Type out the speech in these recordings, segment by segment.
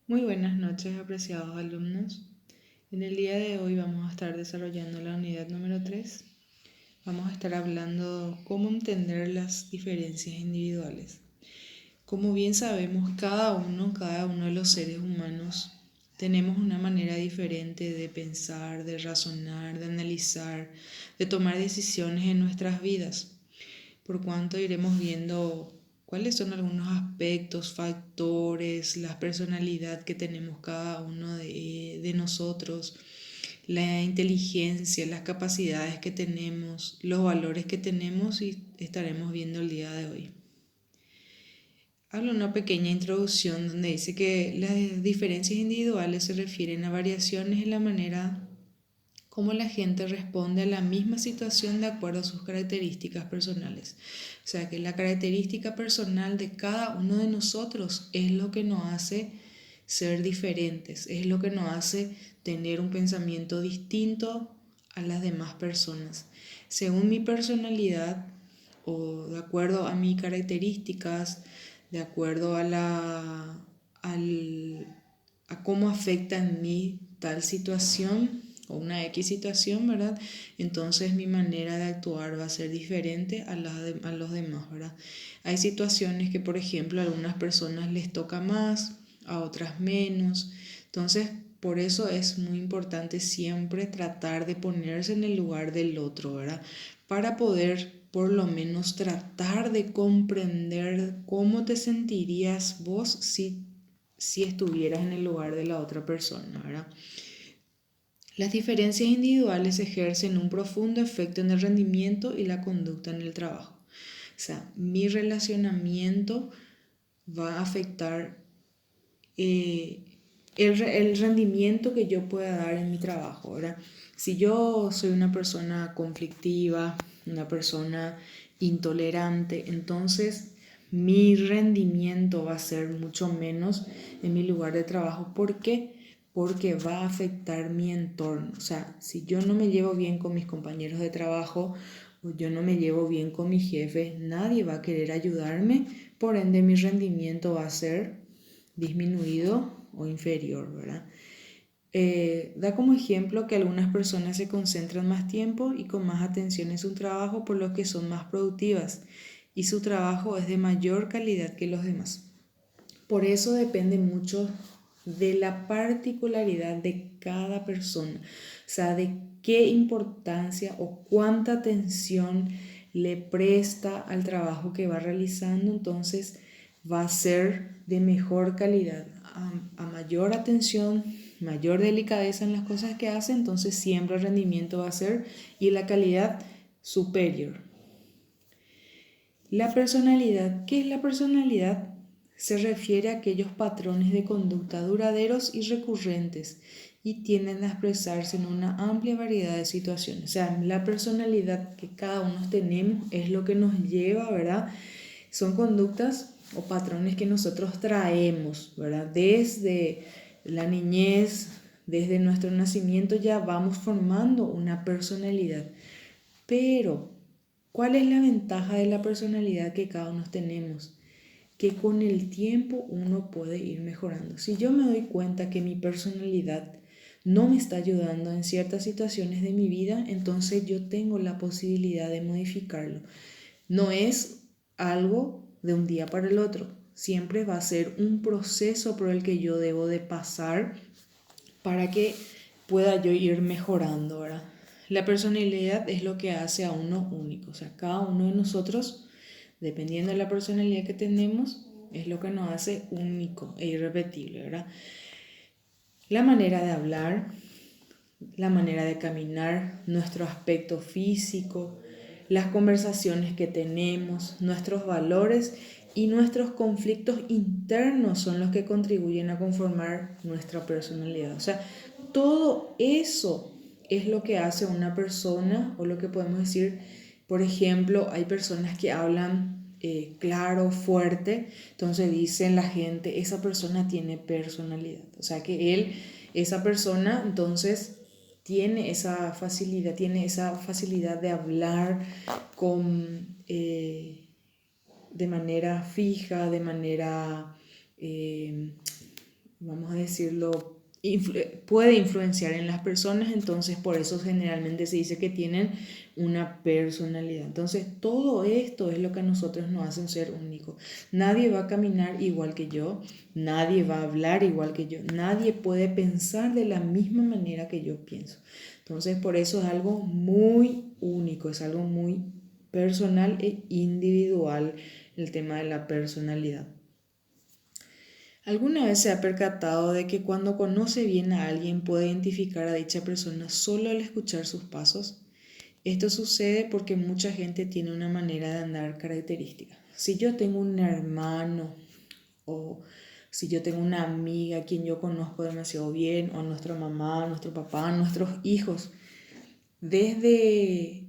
Muy buenas noches, apreciados alumnos. En el día de hoy vamos a estar desarrollando la unidad número 3. Vamos a estar hablando cómo entender las diferencias individuales. Como bien sabemos, cada uno de los seres humanos tenemos una manera diferente de pensar, de razonar, de analizar, de tomar decisiones en nuestras vidas, por cuanto iremos viendo cuáles son algunos aspectos, factores, la personalidad que tenemos cada uno de nosotros, la inteligencia, las capacidades que tenemos, los valores que tenemos y estaremos viendo el día de hoy. Habla una pequeña introducción donde dice que las diferencias individuales se refieren a variaciones en la manera cómo la gente responde a la misma situación de acuerdo a sus características personales. O sea que la característica personal de cada uno de nosotros es lo que nos hace ser diferentes, es lo que nos hace tener un pensamiento distinto a las demás personas. Según mi personalidad o de acuerdo a mis características, de acuerdo a cómo afecta en mí tal situación o una X situación, ¿verdad? Entonces mi manera de actuar va a ser diferente a los demás, ¿verdad? Hay situaciones que, por ejemplo, a algunas personas les toca más, a otras menos. Entonces, por eso es muy importante siempre tratar de ponerse en el lugar del otro, ¿verdad? Para poder por lo menos tratar de comprender cómo te sentirías vos si estuvieras en el lugar de la otra persona, ¿verdad? Las diferencias individuales ejercen un profundo efecto en el rendimiento y la conducta en el trabajo. O sea, mi relacionamiento va a afectar el rendimiento que yo pueda dar en mi trabajo, ¿verdad? Si yo soy una persona conflictiva, una persona intolerante, entonces mi rendimiento va a ser mucho menos en mi lugar de trabajo. ¿Por qué? Porque va a afectar mi entorno. O sea, si yo no me llevo bien con mis compañeros de trabajo o yo no me llevo bien con mi jefe, nadie va a querer ayudarme, por ende mi rendimiento va a ser disminuido o inferior, ¿verdad? Da como ejemplo que algunas personas se concentran más tiempo y con más atención en su trabajo, por lo que son más productivas y su trabajo es de mayor calidad que los demás. Por eso depende mucho de la particularidad de cada persona, o sea, de qué importancia o cuánta atención le presta al trabajo que va realizando, entonces va a ser de mejor calidad. A mayor atención, mayor delicadeza en las cosas que hace, entonces siempre el rendimiento va a ser y la calidad superior. La personalidad. ¿Qué es la personalidad? Se refiere a aquellos patrones de conducta duraderos y recurrentes y tienden a expresarse en una amplia variedad de situaciones. O sea, la personalidad que cada uno tenemos es lo que nos lleva, ¿verdad? Son conductas o patrones que nosotros traemos, ¿verdad? Desde la niñez, desde nuestro nacimiento ya vamos formando una personalidad. Pero, ¿cuál es la ventaja de la personalidad que cada uno tenemos? Que con el tiempo uno puede ir mejorando. Si yo me doy cuenta que mi personalidad no me está ayudando en ciertas situaciones de mi vida, entonces yo tengo la posibilidad de modificarlo. No es algo de un día para el otro. Siempre va a ser un proceso por el que yo debo de pasar para que pueda yo ir mejorando, ¿verdad? La personalidad es lo que hace a uno único, o sea, cada uno de nosotros, dependiendo de la personalidad que tenemos, es lo que nos hace único e irrepetible, ¿verdad? La manera de hablar, la manera de caminar, nuestro aspecto físico, las conversaciones que tenemos, nuestros valores y nuestros conflictos internos son los que contribuyen a conformar nuestra personalidad. O sea, todo eso es lo que hace una persona, o lo que podemos decir, por ejemplo, hay personas que hablan claro, fuerte, entonces dicen la gente, esa persona tiene personalidad. O sea que esa persona, entonces tiene esa facilidad de hablar de manera fija, de manera vamos a decirlo, puede influenciar en las personas, entonces por eso generalmente se dice que tienen una personalidad. Entonces todo esto es lo que a nosotros nos hace un ser único. Nadie va a caminar igual que yo, nadie va a hablar igual que yo, nadie puede pensar de la misma manera que yo pienso. Entonces por eso es algo muy único, es algo muy personal e individual el tema de la personalidad. ¿Alguna vez se ha percatado de que cuando conoce bien a alguien puede identificar a dicha persona solo al escuchar sus pasos? Esto sucede porque mucha gente tiene una manera de andar característica. Si yo tengo un hermano o si yo tengo una amiga a quien yo conozco demasiado bien, o nuestra mamá, nuestro papá, nuestros hijos, desde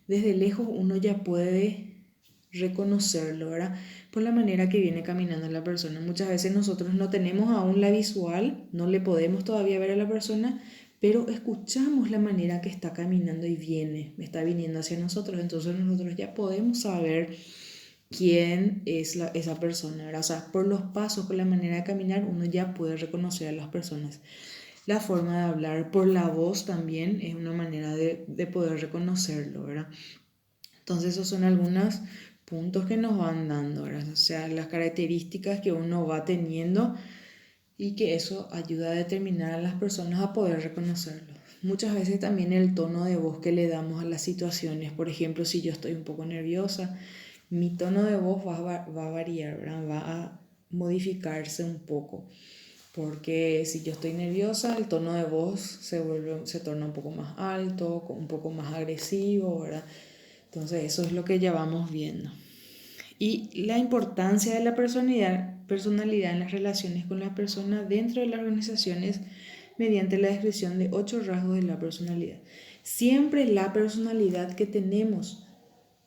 lejos uno ya puede reconocerlo, ¿verdad? Por la manera que viene caminando la persona. Muchas veces nosotros no tenemos aún la visual, no le podemos todavía ver a la persona, pero escuchamos la manera que está caminando y está viniendo hacia nosotros. Entonces nosotros ya podemos saber quién es esa persona, ¿verdad? O sea, por los pasos, por la manera de caminar, uno ya puede reconocer a las personas. La forma de hablar, por la voz también es una manera de poder reconocerlo, ¿verdad? Entonces esos son algunos puntos que nos van dando, ¿verdad? O sea, las características que uno va teniendo y que eso ayuda a determinar a las personas a poder reconocerlo. Muchas veces también el tono de voz que le damos a las situaciones, por ejemplo, si yo estoy un poco nerviosa, mi tono de voz va a variar, ¿verdad? Va a modificarse un poco. Porque si yo estoy nerviosa, el tono de voz se torna un poco más alto, un poco más agresivo, ¿verdad? Entonces eso es lo que ya vamos viendo. Y la importancia de la personalidad en las relaciones con las personas dentro de las organizaciones mediante la descripción de 8 rasgos de la personalidad. Siempre la personalidad que tenemos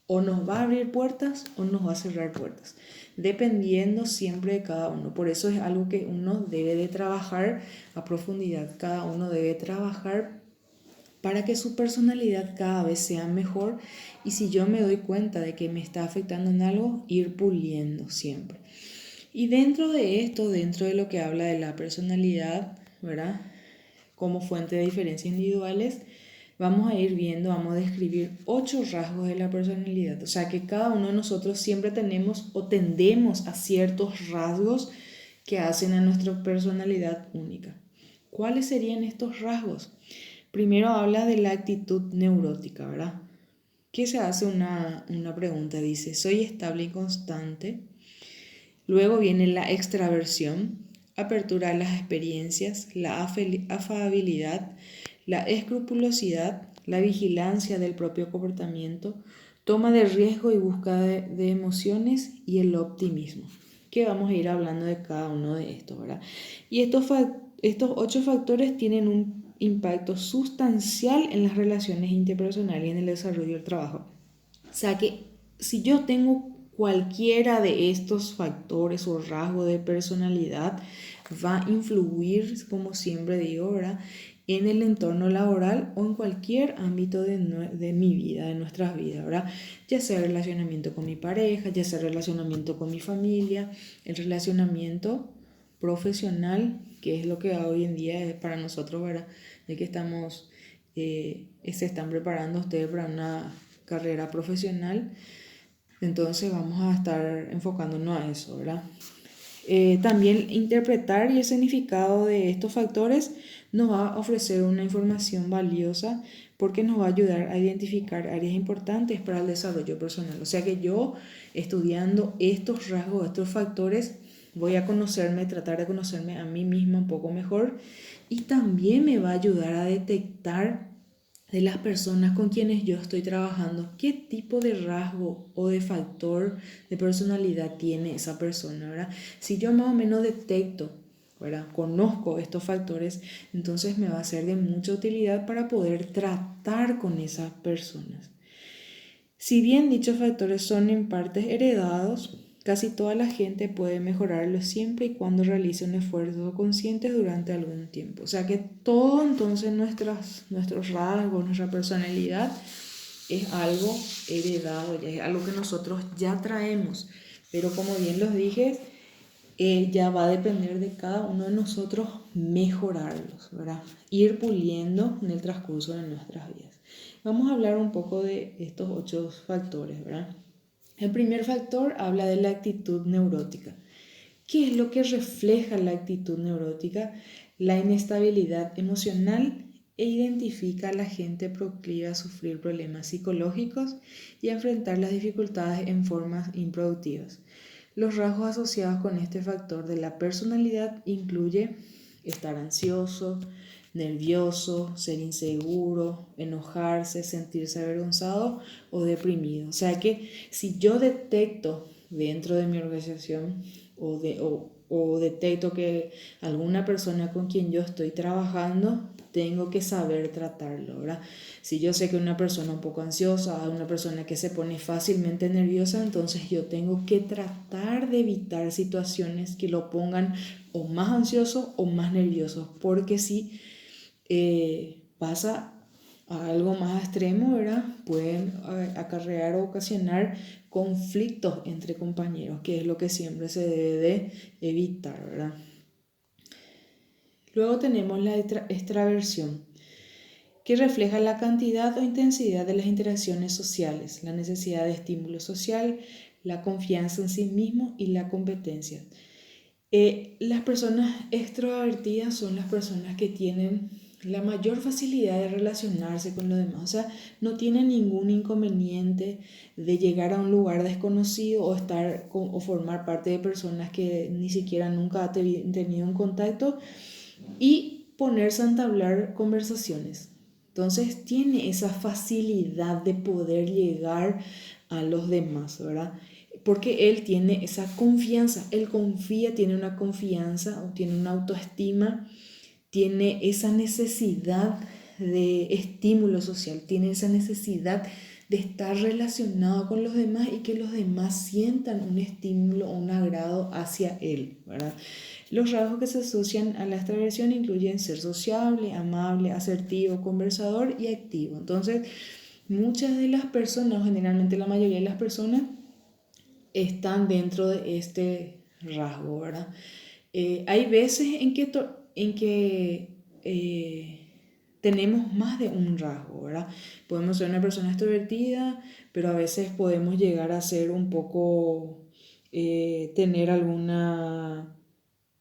o nos va a abrir puertas o nos va a cerrar puertas, dependiendo siempre de cada uno. Por eso es algo que uno debe de trabajar a profundidad. Cada uno debe trabajar para que su personalidad cada vez sea mejor, y si yo me doy cuenta de que me está afectando en algo, ir puliendo siempre. Y dentro de esto, dentro de lo que habla de la personalidad, ¿verdad? Como fuente de diferencias individuales, vamos a ir viendo, vamos a describir 8 rasgos de la personalidad. O sea que cada uno de nosotros siempre tenemos o tendemos a ciertos rasgos que hacen a nuestra personalidad única. ¿Cuáles serían estos rasgos? Primero habla de la actitud neurótica, ¿verdad? ¿Qué se hace una pregunta? Dice, soy estable y constante. Luego viene la extraversión, apertura a las experiencias, la afabilidad, la escrupulosidad, la vigilancia del propio comportamiento, toma de riesgo y búsqueda de emociones y el optimismo. Que vamos a ir hablando de cada uno de estos, ¿verdad? Y estos 8 factores tienen un impacto sustancial en las relaciones interpersonales y en el desarrollo del trabajo. O sea que si yo tengo cualquiera de estos factores o rasgos de personalidad, va a influir, como siempre digo, ¿verdad?, en el entorno laboral o en cualquier ámbito de mi vida, de nuestras vidas, ¿verdad? Ya sea el relacionamiento con mi pareja, ya sea el relacionamiento con mi familia, el relacionamiento profesional, que es lo que hoy en día es para nosotros, ¿verdad? De que se están preparando ustedes para una carrera profesional, entonces vamos a estar enfocándonos a eso, ¿verdad? También interpretar y el significado de estos factores nos va a ofrecer una información valiosa porque nos va a ayudar a identificar áreas importantes para el desarrollo personal. O sea que yo, estudiando estos rasgos, estos factores, voy a tratar de conocerme a mí misma un poco mejor, y también me va a ayudar a detectar de las personas con quienes yo estoy trabajando, qué tipo de rasgo o de factor de personalidad tiene esa persona, ¿verdad? Si yo más o menos detecto, ¿verdad?, conozco estos factores, entonces me va a ser de mucha utilidad para poder tratar con esas personas. Si bien dichos factores son en parte heredados, casi toda la gente puede mejorarlos siempre y cuando realice un esfuerzo consciente durante algún tiempo. O sea que todo entonces nuestros rasgos, nuestra personalidad es algo heredado, es algo que nosotros ya traemos. Pero como bien los dije, ya va a depender de cada uno de nosotros mejorarlos, ¿verdad? Ir puliendo en el transcurso de nuestras vidas. Vamos a hablar un poco de estos 8 factores, ¿verdad? El primer factor habla de la actitud neurótica. ¿Qué es lo que refleja la actitud neurótica? La inestabilidad emocional e identifica a la gente proclive a sufrir problemas psicológicos y a enfrentar las dificultades en formas improductivas. Los rasgos asociados con este factor de la personalidad incluye estar ansioso, nervioso, ser inseguro, enojarse, sentirse avergonzado o deprimido. O sea que si yo detecto dentro de mi organización o detecto que alguna persona con quien yo estoy trabajando, tengo que saber tratarlo, ¿verdad? Si yo sé que una persona un poco ansiosa, una persona que se pone fácilmente nerviosa, entonces yo tengo que tratar de evitar situaciones que lo pongan o más ansioso o más nervioso, porque si pasa a algo más extremo, ¿verdad? Pueden acarrear o ocasionar conflictos entre compañeros, que es lo que siempre se debe de evitar, ¿verdad? Luego tenemos la extraversión, que refleja la cantidad o intensidad de las interacciones sociales, la necesidad de estímulo social, la confianza en sí mismo y la competencia. Las personas extrovertidas son las personas que tienen la mayor facilidad de relacionarse con los demás, o sea, no tienen ningún inconveniente de llegar a un lugar desconocido o estar o formar parte de personas que ni siquiera nunca han tenido un contacto y ponerse a entablar conversaciones. Entonces tiene esa facilidad de poder llegar a los demás, ¿verdad? Porque él tiene esa confianza, él confía, tiene una confianza o tiene una autoestima, tiene esa necesidad de estímulo social, tiene esa necesidad de estar relacionado con los demás y que los demás sientan un estímulo o un agrado hacia él, ¿verdad? Los rasgos que se asocian a la extraversión incluyen ser sociable, amable, asertivo, conversador y activo. Entonces, muchas de las personas, generalmente la mayoría de las personas, están dentro de este rasgo, ¿verdad? Hay veces en que tenemos más de un rasgo, ¿verdad? Podemos ser una persona extrovertida, pero a veces podemos llegar a ser un poco, tener alguna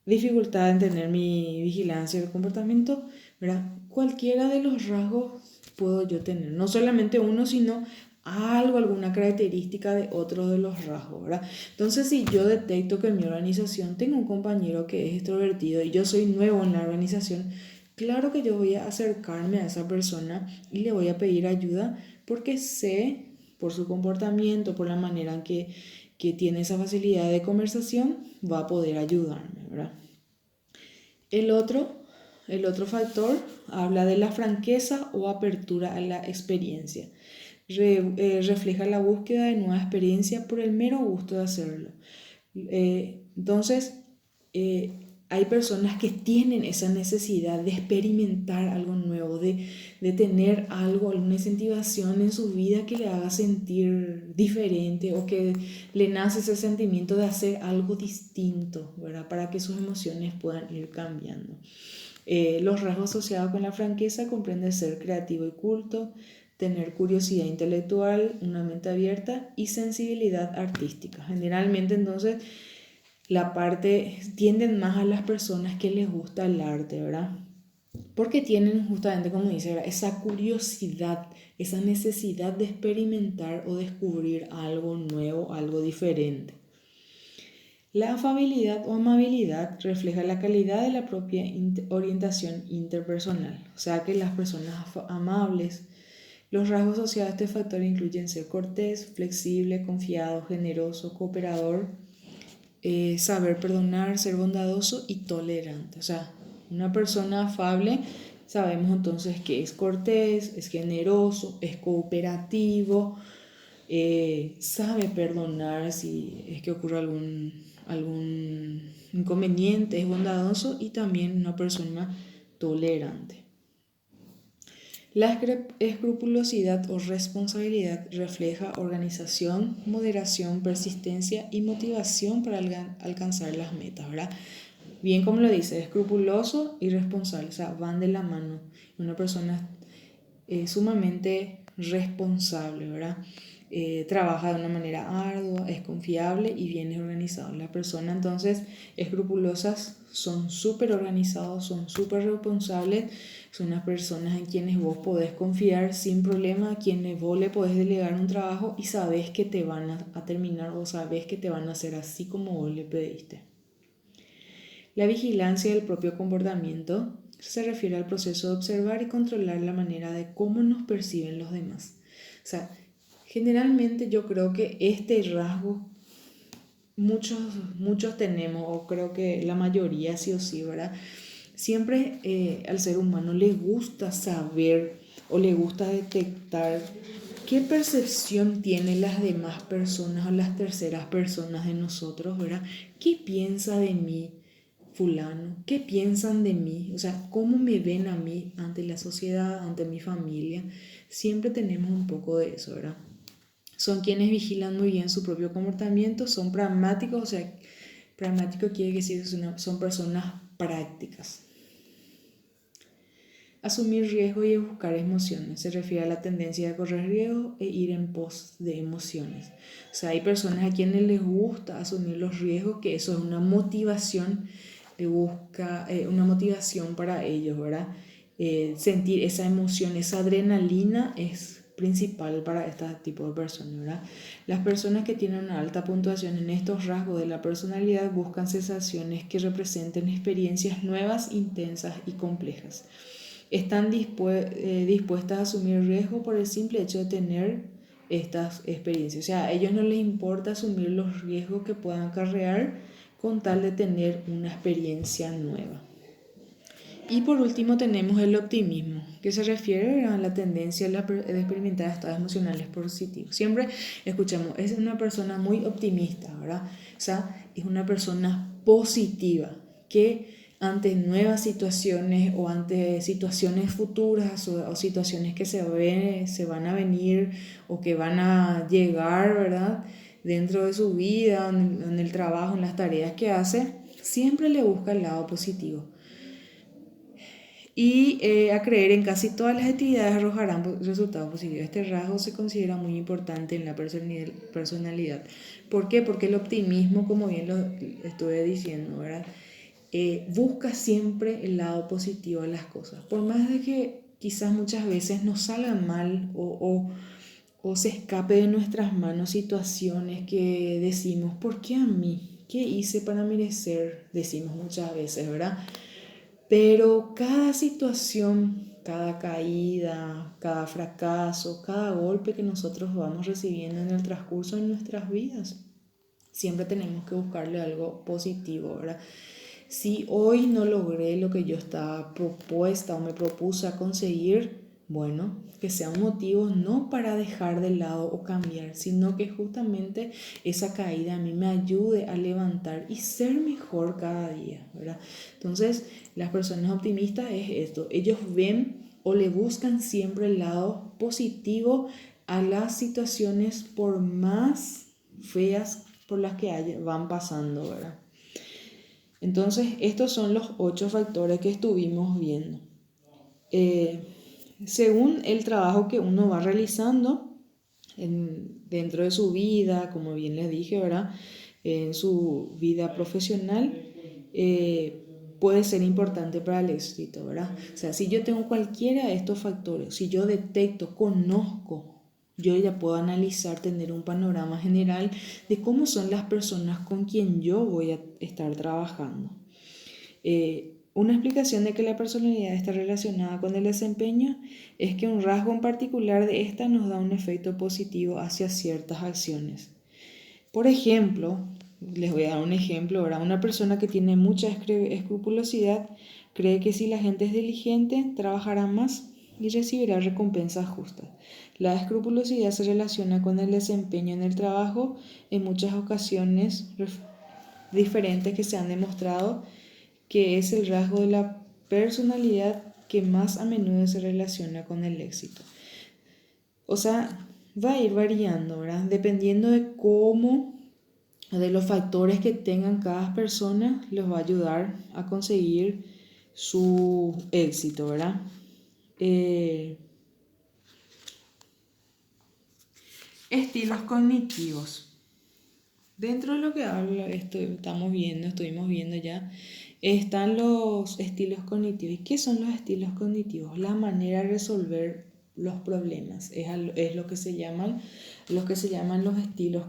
dificultad en tener mi vigilancia del comportamiento, ¿verdad? Cualquiera de los rasgos puedo yo tener, no solamente uno, sino alguna característica de otro de los rasgos, ¿verdad? Entonces, si yo detecto que en mi organización tengo un compañero que es extrovertido y yo soy nuevo en la organización, claro que yo voy a acercarme a esa persona y le voy a pedir ayuda porque sé por su comportamiento, por la manera en que tiene esa facilidad de conversación, va a poder ayudarme, ¿verdad? El otro factor habla de la franqueza o apertura a la experiencia. Refleja la búsqueda de nueva experiencia por el mero gusto de hacerlo. Entonces, hay personas que tienen esa necesidad de experimentar algo nuevo, de tener algo, alguna incentivación en su vida que le haga sentir diferente o que le nace ese sentimiento de hacer algo distinto, ¿verdad? Para que sus emociones puedan ir cambiando. Los rasgos asociados con la franqueza comprenden ser creativo y culto, tener curiosidad intelectual, una mente abierta y sensibilidad artística. Generalmente entonces tienden más a las personas que les gusta el arte, ¿verdad? Porque tienen justamente, como dice, ¿verdad?, esa curiosidad, esa necesidad de experimentar o descubrir algo nuevo, algo diferente. La afabilidad o amabilidad refleja la calidad de la propia orientación interpersonal, o sea que las personas amables. Los rasgos asociados a este factor incluyen ser cortés, flexible, confiado, generoso, cooperador, saber perdonar, ser bondadoso y tolerante. O sea, una persona afable sabemos entonces que es cortés, es generoso, es cooperativo, sabe perdonar si es que ocurre algún inconveniente, es bondadoso y también una persona tolerante. La escrupulosidad o responsabilidad refleja organización, moderación, persistencia y motivación para alcanzar las metas, ¿verdad? Bien como lo dice, escrupuloso y responsable, o sea, van de la mano. Una persona sumamente responsable, ¿verdad? Trabaja de una manera ardua, es confiable y bien organizado. Las personas entonces escrupulosas son súper organizados, son súper responsables, son las personas en quienes vos podés confiar sin problema, a quienes vos le podés delegar un trabajo y sabés que te van a terminar o sabés que te van a hacer así como vos le pediste. La vigilancia del propio comportamiento se refiere al proceso de observar y controlar la manera de cómo nos perciben los demás. O sea, generalmente yo creo que este rasgo muchos tenemos, o creo que la mayoría sí o sí, ¿verdad? Siempre al ser humano le gusta saber o le gusta detectar qué percepción tienen las demás personas o las terceras personas de nosotros, ¿verdad? ¿Qué piensa de mí fulano? ¿Qué piensan de mí? O sea, ¿cómo me ven a mí ante la sociedad, ante mi familia? Siempre tenemos un poco de eso, ¿verdad? Son quienes vigilan muy bien su propio comportamiento, son pragmáticos, o sea, pragmático quiere decir que son personas prácticas. Asumir riesgo y buscar emociones se refiere a la tendencia de correr riesgo e ir en pos de emociones. O sea, hay personas a quienes les gusta asumir los riesgos, que eso es una motivación, le busca una motivación para ellos, ¿verdad? Sentir esa emoción, esa adrenalina es principal para este tipo de personas, ¿verdad? Las personas que tienen una alta puntuación en estos rasgos de la personalidad buscan sensaciones que representen experiencias nuevas, intensas y complejas. Están dispuestas a asumir riesgo por el simple hecho de tener estas experiencias. O sea, a ellos no les importa asumir los riesgos que puedan acarrear con tal de tener una experiencia nueva. Y por último tenemos el optimismo, que se refiere a la tendencia de experimentar estados emocionales positivos. Siempre escuchamos, es una persona muy optimista, ¿verdad? O sea, es una persona positiva, que ante nuevas situaciones o ante situaciones futuras o situaciones que se van a venir o que van a llegar, ¿verdad? Dentro de su vida, en el trabajo, en las tareas que hace, siempre le busca el lado positivo. Y a creer en casi todas las actividades arrojarán resultados positivos. Este rasgo se considera muy importante en la personalidad. ¿Por qué? Porque el optimismo, como bien lo estuve diciendo, ¿verdad? Busca siempre el lado positivo de las cosas. Por más de que quizás muchas veces nos salgan mal o se escape de nuestras manos situaciones que decimos, ¿por qué a mí? ¿Qué hice para merecer? Decimos muchas veces, ¿verdad? Pero cada situación, cada caída, cada fracaso, cada golpe que nosotros vamos recibiendo en el transcurso de nuestras vidas, siempre tenemos que buscarle algo positivo, ¿verdad? Si hoy no logré lo que yo estaba propuesta o me propuse a conseguir, bueno, que sea un motivo no para dejar de lado o cambiar, sino que justamente esa caída a mí me ayude a levantar y ser mejor cada día, ¿verdad? Entonces, las personas optimistas es esto, ellos ven o le buscan siempre el lado positivo a las situaciones por más feas por las que van pasando, ¿verdad? Entonces, estos son los 8 factores que estuvimos viendo. Según el trabajo que uno va realizando dentro de su vida, como bien les dije, ¿verdad? En su vida profesional, puede ser importante para el éxito, ¿verdad? O sea, si yo tengo cualquiera de estos factores, si yo detecto, conozco, yo ya puedo analizar, tener un panorama general de cómo son las personas con quien yo voy a estar trabajando. Una explicación de que la personalidad está relacionada con el desempeño es que un rasgo en particular de esta nos da un efecto positivo hacia ciertas acciones. Por ejemplo, les voy a dar un ejemplo, ¿verdad? Una persona que tiene mucha escrupulosidad cree que si la gente es diligente, trabajará más y recibirá recompensas justas. La escrupulosidad se relaciona con el desempeño en el trabajo en muchas ocasiones diferentes que se han demostrado que es el rasgo de la personalidad que más a menudo se relaciona con el éxito. O sea, va a ir variando, ¿verdad? Dependiendo de cómo, de los factores que tengan cada persona, les va a ayudar a conseguir su éxito, ¿verdad? Estilos cognitivos. Dentro de lo que estuvimos viendo ya, están los estilos cognitivos. ¿Y qué son los estilos cognitivos? La manera de resolver los problemas. Es lo que se llaman los estilos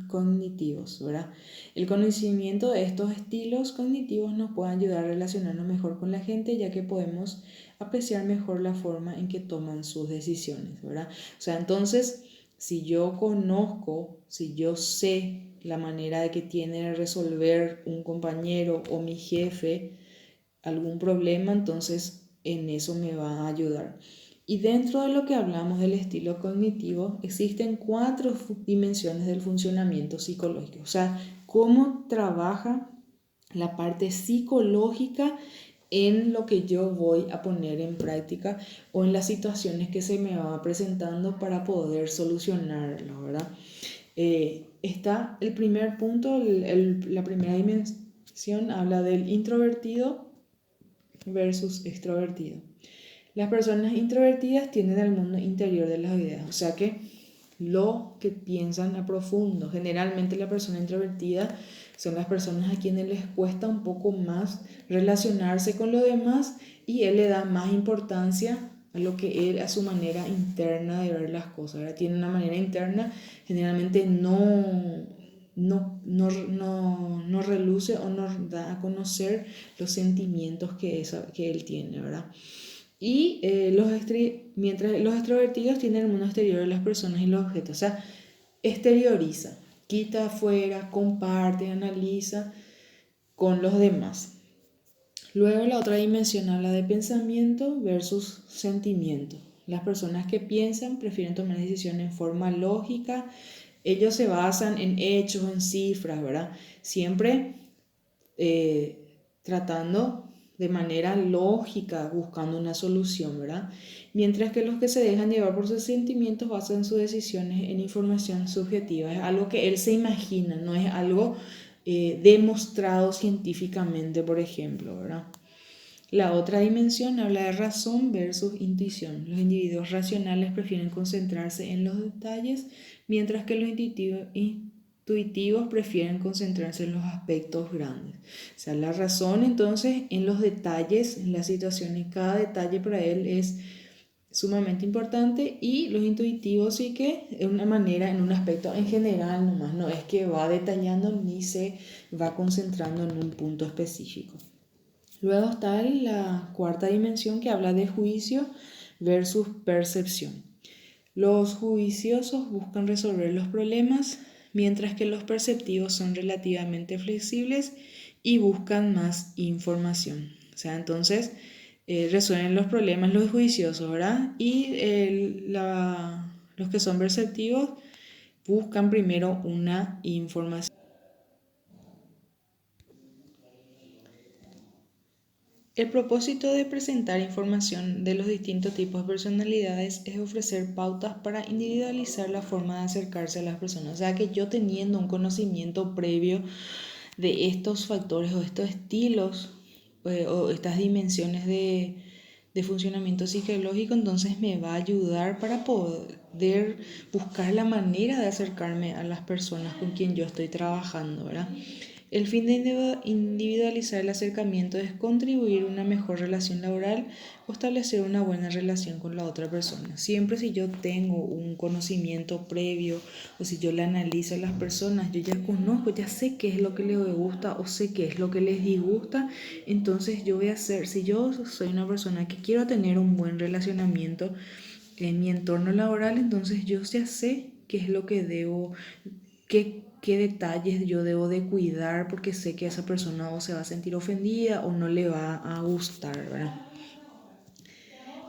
cognitivos, ¿verdad? El conocimiento de estos estilos cognitivos nos puede ayudar a relacionarnos mejor con la gente, ya que podemos apreciar mejor la forma en que toman sus decisiones, ¿verdad? O sea, entonces, si yo sé la manera de que tiene de resolver un compañero o mi jefe algún problema, entonces en eso me va a ayudar. Y dentro de lo que hablamos del estilo cognitivo, existen 4 dimensiones del funcionamiento psicológico. O sea, cómo trabaja la parte psicológica en lo que yo voy a poner en práctica o en las situaciones que se me va presentando para poder solucionarlo, ¿verdad? Está el primer punto, la primera dimensión habla del introvertido versus extrovertido. Las personas introvertidas tienden al mundo interior de las ideas, o sea que lo que piensan a profundo. Generalmente la persona introvertida son las personas a quienes les cuesta un poco más relacionarse con los demás y él le da más importancia a lo que él, a su manera interna de ver las cosas. ¿Verdad? Tiene una manera interna, generalmente no reluce o no da a conocer los sentimientos que él tiene, ¿verdad? Y mientras los extrovertidos tienen el mundo exterior de las personas y los objetos, o sea, exterioriza, quita afuera, comparte, analiza con los demás. Luego la otra dimensión habla de pensamiento versus sentimiento. Las personas que piensan prefieren tomar decisiones en forma lógica, ellos se basan en hechos, en cifras, ¿verdad? Siempre tratando de manera lógica, buscando una solución, ¿verdad? Mientras que los que se dejan llevar por sus sentimientos basan sus decisiones en información subjetiva. Es algo que él se imagina, no es algo demostrado científicamente, por ejemplo, ¿verdad? La otra dimensión habla de razón versus intuición. Los individuos racionales prefieren concentrarse en los detalles, mientras que los intuitivos prefieren concentrarse en los aspectos grandes. O sea, la razón entonces en los detalles, en las situaciones, cada detalle para él es sumamente importante, y los intuitivos sí que de una manera, en un aspecto en general nomás, no es que va detallando ni se va concentrando en un punto específico. Luego está la cuarta dimensión que habla de juicio versus percepción. Los juiciosos buscan resolver los problemas, mientras que los perceptivos son relativamente flexibles y buscan más información. O sea, entonces resuelven los problemas los juiciosos, ¿verdad? Y los que son perceptivos buscan primero una información. El propósito de presentar información de los distintos tipos de personalidades es ofrecer pautas para individualizar la forma de acercarse a las personas. O sea que yo, teniendo un conocimiento previo de estos factores o estos estilos o estas dimensiones de funcionamiento psicológico, entonces me va a ayudar para poder buscar la manera de acercarme a las personas con quien yo estoy trabajando, ¿verdad? El fin de individualizar el acercamiento es contribuir a una mejor relación laboral o establecer una buena relación con la otra persona. Siempre si yo tengo un conocimiento previo o si yo le analizo a las personas, yo ya conozco, ya sé qué es lo que les gusta o sé qué es lo que les disgusta, entonces yo voy a hacer, si yo soy una persona que quiero tener un buen relacionamiento en mi entorno laboral, entonces yo ya sé qué es lo que debo, qué detalles yo debo de cuidar, porque sé que esa persona o se va a sentir ofendida o no le va a gustar, ¿verdad?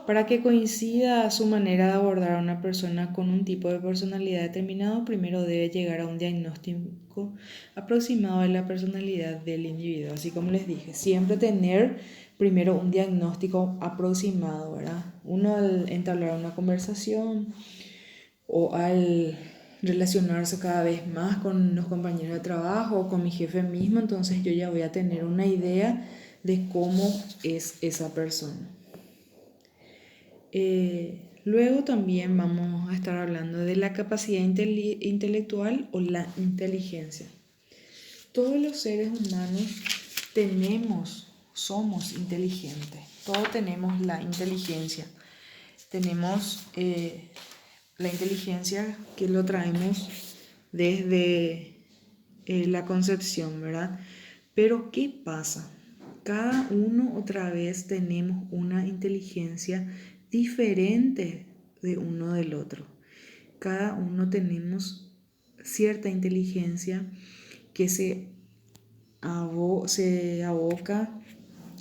Para que coincida su manera de abordar a una persona con un tipo de personalidad determinado, primero debe llegar a un diagnóstico diagnóstico aproximado de la personalidad del individuo. Así como les dije, siempre tener primero un diagnóstico aproximado, ¿verdad? Uno al entablar una conversación o al relacionarse cada vez más con los compañeros de trabajo o con mi jefe mismo, entonces yo ya voy a tener una idea de cómo es esa persona. Luego también vamos a estar hablando de la capacidad intelectual o la inteligencia. Todos los seres humanos somos inteligentes, todos tenemos la inteligencia. Tenemos la inteligencia que lo traemos desde la concepción, ¿verdad? Pero ¿qué pasa? Cada uno otra vez tenemos una inteligencia diferente de uno del otro. Cada uno tenemos cierta inteligencia que se aboca,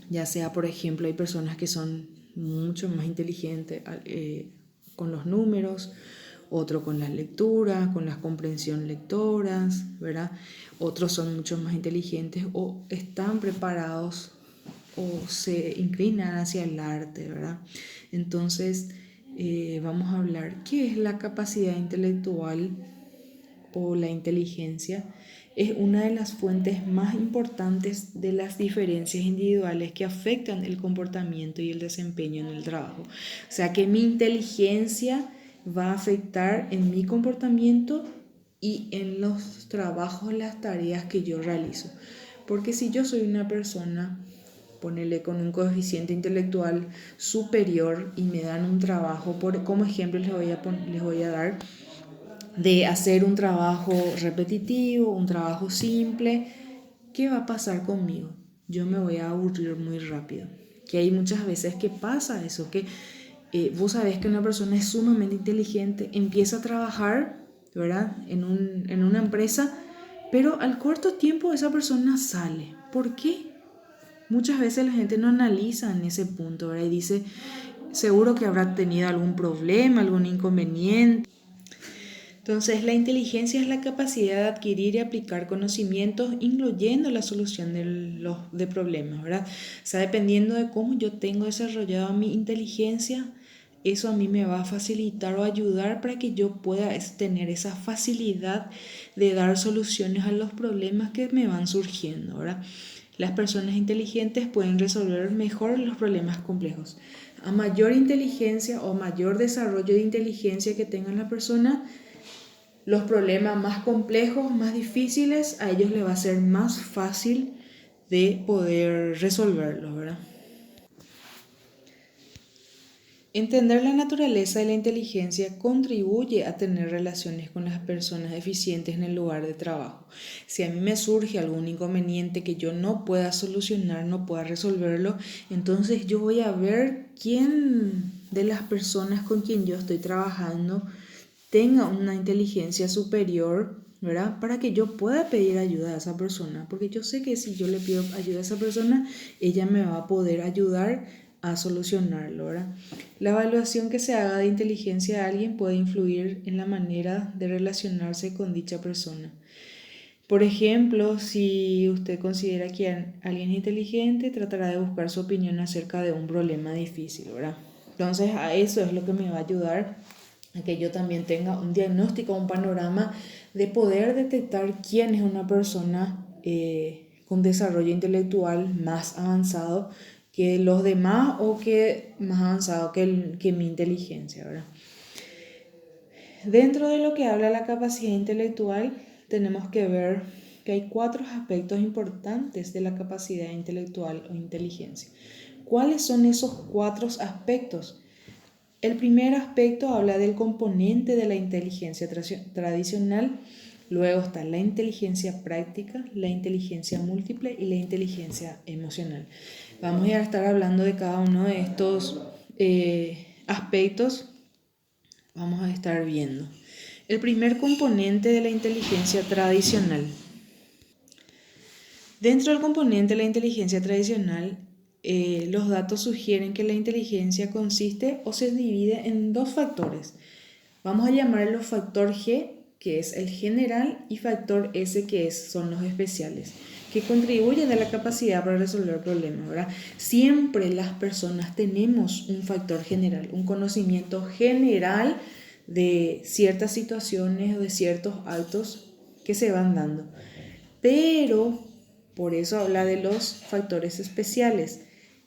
ya sea, por ejemplo, hay personas que son mucho más inteligentes con los números, otro con las lecturas, con las comprensión lectoras, ¿verdad? Otros son mucho más inteligentes o están preparados o se inclinan hacia el arte, ¿verdad? Entonces, vamos a hablar qué es la capacidad intelectual o la inteligencia. Es una de las fuentes más importantes de las diferencias individuales que afectan el comportamiento y el desempeño en el trabajo. O sea que mi inteligencia va a afectar en mi comportamiento y en los trabajos, las tareas que yo realizo. Porque si yo soy una persona, ponele con un coeficiente intelectual superior y me dan un trabajo, como ejemplo les voy a dar, de hacer un trabajo repetitivo, un trabajo simple, ¿qué va a pasar conmigo? Yo me voy a aburrir muy rápido. Que hay muchas veces que pasa eso, que vos sabés que una persona es sumamente inteligente, empieza a trabajar, ¿verdad? En una empresa, pero al corto tiempo esa persona sale. ¿Por qué? Muchas veces la gente no analiza en ese punto, ¿verdad? Y dice, seguro que habrá tenido algún problema, algún inconveniente. Entonces, la inteligencia es la capacidad de adquirir y aplicar conocimientos, incluyendo la solución de problemas, ¿verdad? O sea, dependiendo de cómo yo tengo desarrollado mi inteligencia, eso a mí me va a facilitar o ayudar para que yo pueda tener esa facilidad de dar soluciones a los problemas que me van surgiendo, ¿verdad? Las personas inteligentes pueden resolver mejor los problemas complejos. A mayor inteligencia o mayor desarrollo de inteligencia que tenga la persona, los problemas más complejos, más difíciles, a ellos les va a ser más fácil de poder resolverlos, ¿verdad? Entender la naturaleza de la inteligencia contribuye a tener relaciones con las personas eficientes en el lugar de trabajo. Si a mí me surge algún inconveniente que yo no pueda solucionar, no pueda resolverlo, entonces yo voy a ver quién de las personas con quien yo estoy trabajando tenga una inteligencia superior, ¿verdad? Para que yo pueda pedir ayuda a esa persona, porque yo sé que si yo le pido ayuda a esa persona, ella me va a poder ayudar a solucionarlo, ¿verdad? La evaluación que se haga de inteligencia de alguien puede influir en la manera de relacionarse con dicha persona. Por ejemplo, si usted considera que alguien es inteligente, tratará de buscar su opinión acerca de un problema difícil, ¿verdad? Entonces, a eso es lo que me va a ayudar a que yo también tenga un diagnóstico, un panorama de poder detectar quién es una persona con desarrollo intelectual más avanzado que los demás o que más avanzado que mi inteligencia, ¿verdad? Dentro de lo que habla la capacidad intelectual, tenemos que ver que hay 4 aspectos importantes de la capacidad intelectual o inteligencia. ¿Cuáles son esos 4 aspectos? El primer aspecto habla del componente de la inteligencia tradicional, luego está la inteligencia práctica, la inteligencia múltiple y la inteligencia emocional. Vamos a estar hablando de cada uno de estos aspectos, vamos a estar viendo. El primer componente de la inteligencia tradicional. Dentro del componente de la inteligencia tradicional, los datos sugieren que la inteligencia consiste o se divide en 2 factores. Vamos a llamarlo factor G que es el general, y factor S, que son los especiales, que contribuyen a la capacidad para resolver problemas, ¿verdad? Siempre las personas tenemos un factor general, un conocimiento general de ciertas situaciones o de ciertos actos que se van dando. Pero por eso habla de los factores especiales,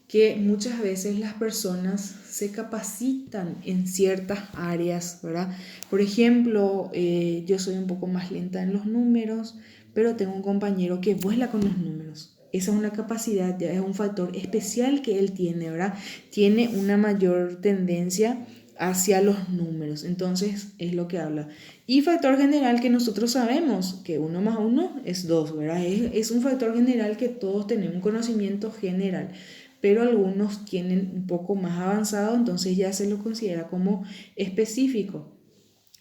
que muchas veces las personas se capacitan en ciertas áreas, ¿verdad? Por ejemplo, yo soy un poco más lenta en los números, pero tengo un compañero que vuela con los números. Esa es una capacidad, ya es un factor especial que él tiene, ¿verdad? Tiene una mayor tendencia hacia los números, entonces es lo que habla. Y factor general, que nosotros sabemos que 1 más 1 es 2, ¿verdad? Es un factor general que todos tenemos, un conocimiento general, pero algunos tienen un poco más avanzado, entonces ya se lo considera como específico.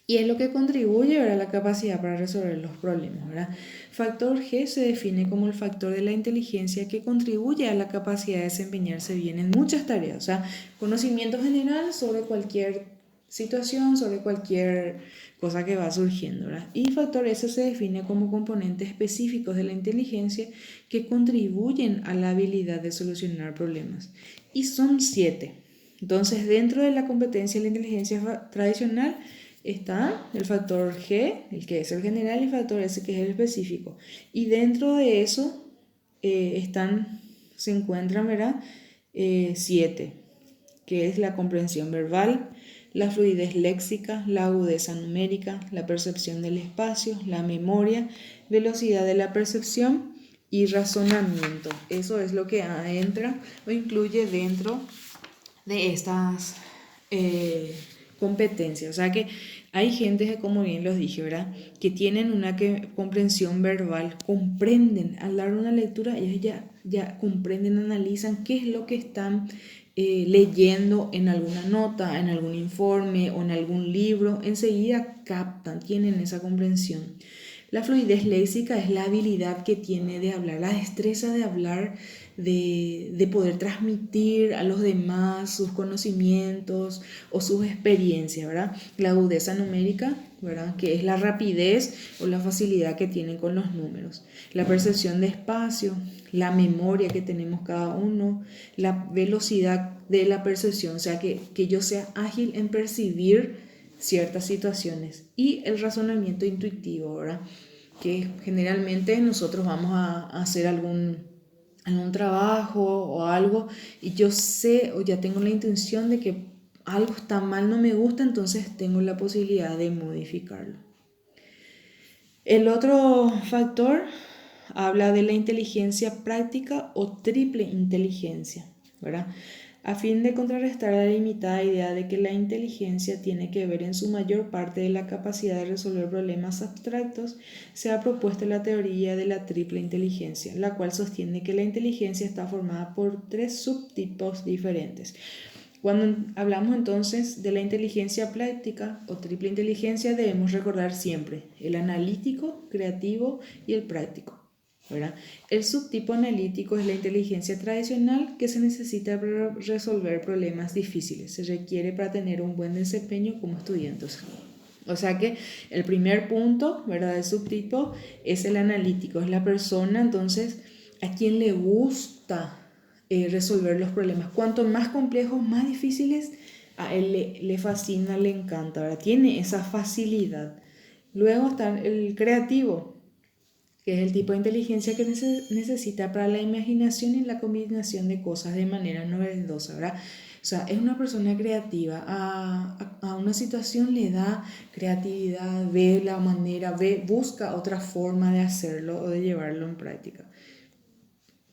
Y es lo que contribuye, ¿verdad?, a la capacidad para resolver los problemas, ¿verdad? Factor G se define como el factor de la inteligencia que contribuye a la capacidad de desempeñarse bien en muchas tareas. O sea, conocimiento general sobre cualquier situación, sobre cualquier cosa que va surgiendo, ¿verdad? Y factor S se define como componentes específicos de la inteligencia que contribuyen a la habilidad de solucionar problemas. Y son 7. Entonces, dentro de la competencia de la inteligencia tradicional, está el factor G, el que es el general, y el factor S, que es el específico. Y dentro de eso se encuentran, ¿verdad? 7, que es la comprensión verbal, la fluidez léxica, la agudeza numérica, la percepción del espacio, la memoria, velocidad de la percepción y razonamiento. Eso es lo que entra o incluye dentro de estas competencias. O sea que hay gente, como bien los dije, ¿verdad?, que tienen una comprensión verbal, comprenden, al dar una lectura, ellos ya comprenden, analizan qué es lo que están leyendo en alguna nota, en algún informe o en algún libro, enseguida captan, tienen esa comprensión. La fluidez léxica es la habilidad que tiene de hablar, la destreza de hablar, de poder transmitir a los demás sus conocimientos o sus experiencias, ¿verdad? La agudeza numérica, ¿verdad?, que es la rapidez o la facilidad que tienen con los números. La percepción de espacio, la memoria que tenemos cada uno, la velocidad de la percepción, o sea, que yo sea ágil en percibir ciertas situaciones, y el razonamiento intuitivo, ¿verdad?, que generalmente nosotros vamos a hacer algún trabajo o algo y yo sé o ya tengo la intención de que algo está mal, no me gusta, entonces tengo la posibilidad de modificarlo. El otro factor habla de la inteligencia práctica o triple inteligencia, ¿verdad? A fin de contrarrestar la limitada idea de que la inteligencia tiene que ver en su mayor parte de la capacidad de resolver problemas abstractos, se ha propuesto la teoría de la triple inteligencia, la cual sostiene que la inteligencia está formada por 3 subtipos diferentes. Cuando hablamos entonces de la inteligencia práctica o triple inteligencia, debemos recordar siempre el analítico, creativo y el práctico, ¿verdad? El subtipo analítico es la inteligencia tradicional que se necesita para resolver problemas difíciles. Se requiere para tener un buen desempeño como estudiantes. O sea que el primer punto, ¿verdad?, del subtipo es el analítico. Es la persona entonces a quien le gusta resolver los problemas. Cuanto más complejos, más difíciles, a él le fascina, le encanta, ¿verdad? Tiene esa facilidad. Luego está el creativo, que es el tipo de inteligencia que necesita para la imaginación y la combinación de cosas de manera novedosa, ¿verdad? O sea, es una persona creativa, a una situación le da creatividad, ve la manera, busca otra forma de hacerlo o de llevarlo en práctica.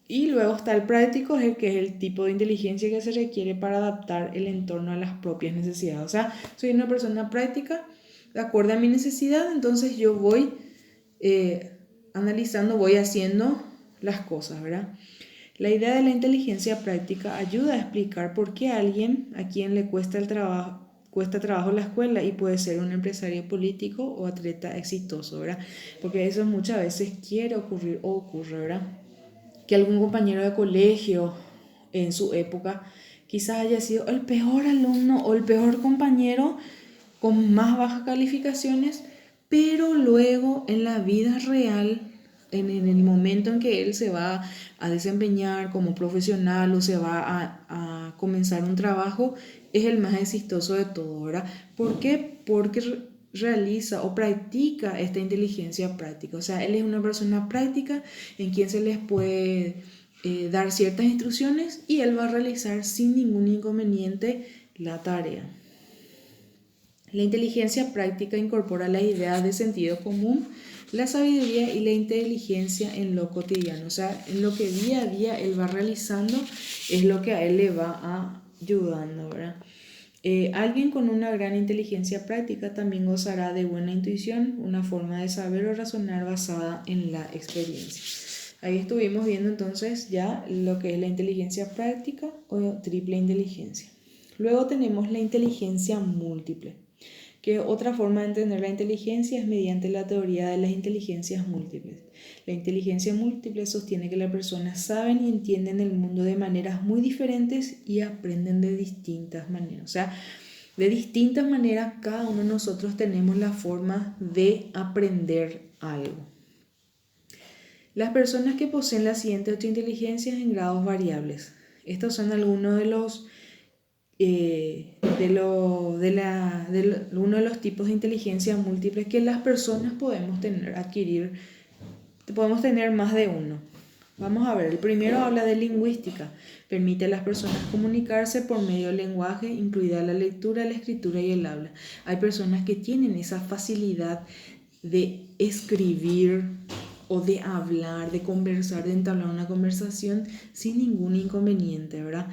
Y luego está el práctico, que es el tipo de inteligencia que se requiere para adaptar el entorno a las propias necesidades. O sea, soy una persona práctica, de acuerdo a mi necesidad, entonces yo voy analizando, voy haciendo las cosas, ¿verdad? La idea de la inteligencia práctica ayuda a explicar por qué a alguien a quien le cuesta trabajo la escuela y puede ser un empresario político o atleta exitoso, ¿verdad? Porque eso muchas veces quiere ocurrir o ocurre, ¿verdad? Que algún compañero de colegio en su época quizás haya sido el peor alumno o el peor compañero con más bajas calificaciones, pero luego en la vida real, en el momento en que él se va a desempeñar como profesional o se va a comenzar un trabajo, es el más exitoso de todo, ¿verdad? ¿Por qué? Porque realiza o practica esta inteligencia práctica. O sea, él es una persona práctica en quien se les puede dar ciertas instrucciones y él va a realizar sin ningún inconveniente la tarea. La inteligencia práctica incorpora las ideas de sentido común, la sabiduría y la inteligencia en lo cotidiano. O sea, en lo que día a día él va realizando es lo que a él le va ayudando, ¿verdad? Alguien con una gran inteligencia práctica también gozará de buena intuición, una forma de saber o razonar basada en la experiencia. Ahí estuvimos viendo entonces ya lo que es la inteligencia práctica o triple inteligencia. Luego tenemos la inteligencia múltiple, que otra forma de entender la inteligencia es mediante la teoría de las inteligencias múltiples. La inteligencia múltiple sostiene que las personas saben y entienden el mundo de maneras muy diferentes y aprenden de distintas maneras. O sea, de distintas maneras cada uno de nosotros tenemos la forma de aprender algo. Las personas que poseen las siguientes 8 inteligencias en grados variables. Estos son algunos de los uno de los tipos de inteligencia múltiple que las personas podemos tener más de uno. Vamos a ver, el primero habla de lingüística, permite a las personas comunicarse por medio del lenguaje, incluida la lectura, la escritura y el habla. Hay personas que tienen esa facilidad de escribir o de hablar, de conversar, de entablar una conversación sin ningún inconveniente, ¿verdad?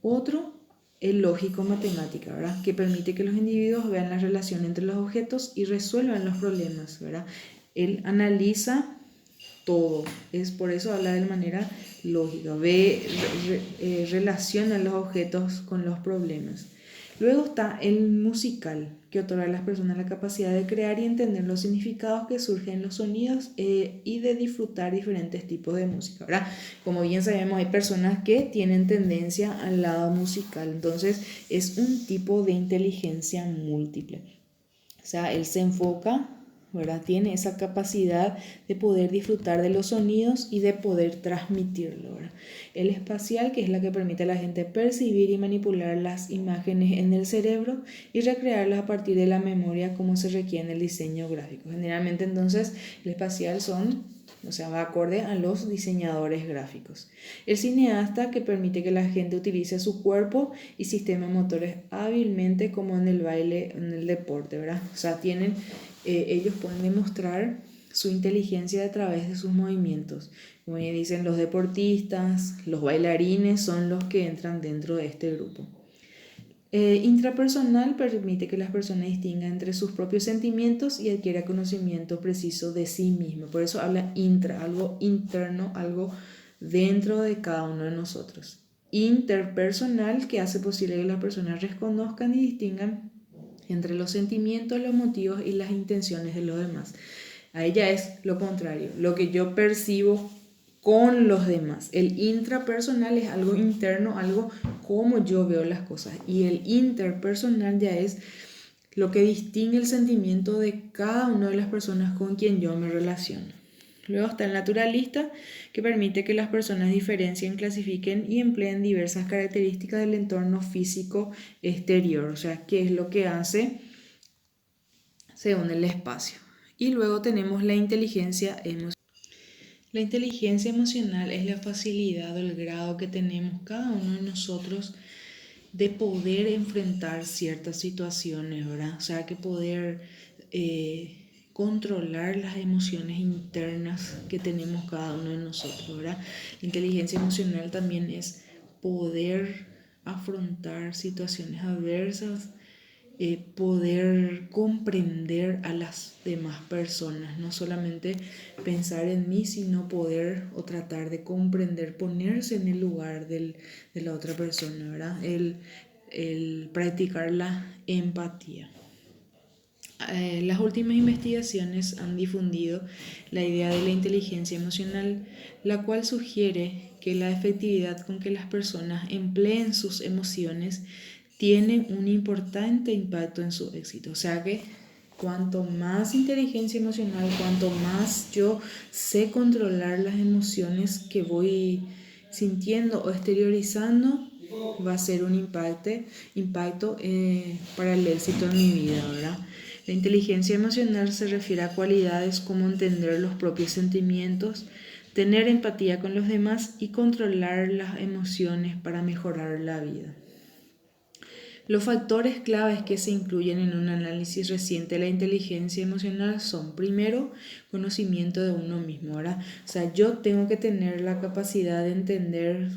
Otro es lógico-matemática, ¿verdad? Que permite que los individuos vean la relación entre los objetos y resuelvan los problemas, ¿verdad? Él analiza todo, es por eso habla de manera lógica, relaciona los objetos con los problemas. Luego está el musical, que otorga a las personas la capacidad de crear y entender los significados que surgen en los sonidos y de disfrutar diferentes tipos de música, ¿verdad? Como bien sabemos, hay personas que tienen tendencia al lado musical, entonces es un tipo de inteligencia múltiple. O sea, él se enfoca, ¿verdad? Tiene esa capacidad de poder disfrutar de los sonidos y de poder transmitirlo, ¿verdad? El espacial, que es la que permite a la gente percibir y manipular las imágenes en el cerebro y recrearlas a partir de la memoria como se requiere en el diseño gráfico. Generalmente entonces el espacial va acorde a los diseñadores gráficos. El cineasta, que permite que la gente utilice su cuerpo y sistemas motores hábilmente, como en el baile, en el deporte, ¿verdad? O sea, ellos pueden demostrar su inteligencia a través de sus movimientos. Como ya dicen, los deportistas, los bailarines son los que entran dentro de este grupo. Intrapersonal permite que las personas distingan entre sus propios sentimientos y adquiera conocimiento preciso de sí mismo. Por eso habla intra, algo interno, algo dentro de cada uno de nosotros. Interpersonal, que hace posible que las personas reconozcan y distingan entre los sentimientos, los motivos y las intenciones de los demás. A ella es lo contrario, lo que yo percibo con los demás. El intrapersonal es algo interno, algo como yo veo las cosas. Y el interpersonal ya es lo que distingue el sentimiento de cada una de las personas con quien yo me relaciono. Luego está el naturalista, que permite que las personas diferencien, clasifiquen y empleen diversas características del entorno físico exterior. O sea, qué es lo que hace según el espacio. Y luego tenemos la inteligencia emocional. La inteligencia emocional es la facilidad o el grado que tenemos cada uno de nosotros de poder enfrentar ciertas situaciones, ¿verdad? O sea, que poder controlar las emociones internas que tenemos cada uno de nosotros, ¿verdad? La inteligencia emocional también es poder afrontar situaciones adversas, poder comprender a las demás personas, no solamente pensar en mí, sino poder o tratar de comprender, ponerse en el lugar de la otra persona, ¿verdad? El practicar la empatía. Las últimas investigaciones han difundido la idea de la inteligencia emocional, la cual sugiere que la efectividad con que las personas empleen sus emociones tiene un importante impacto en su éxito. O sea que cuanto más inteligencia emocional, cuanto más yo sé controlar las emociones que voy sintiendo o exteriorizando, va a ser un impacto para el éxito en mi vida, ¿verdad? La inteligencia emocional se refiere a cualidades como entender los propios sentimientos, tener empatía con los demás y controlar las emociones para mejorar la vida. Los factores claves que se incluyen en un análisis reciente de la inteligencia emocional son, primero, conocimiento de uno mismo, ¿verdad? O sea, yo tengo que tener la capacidad de entender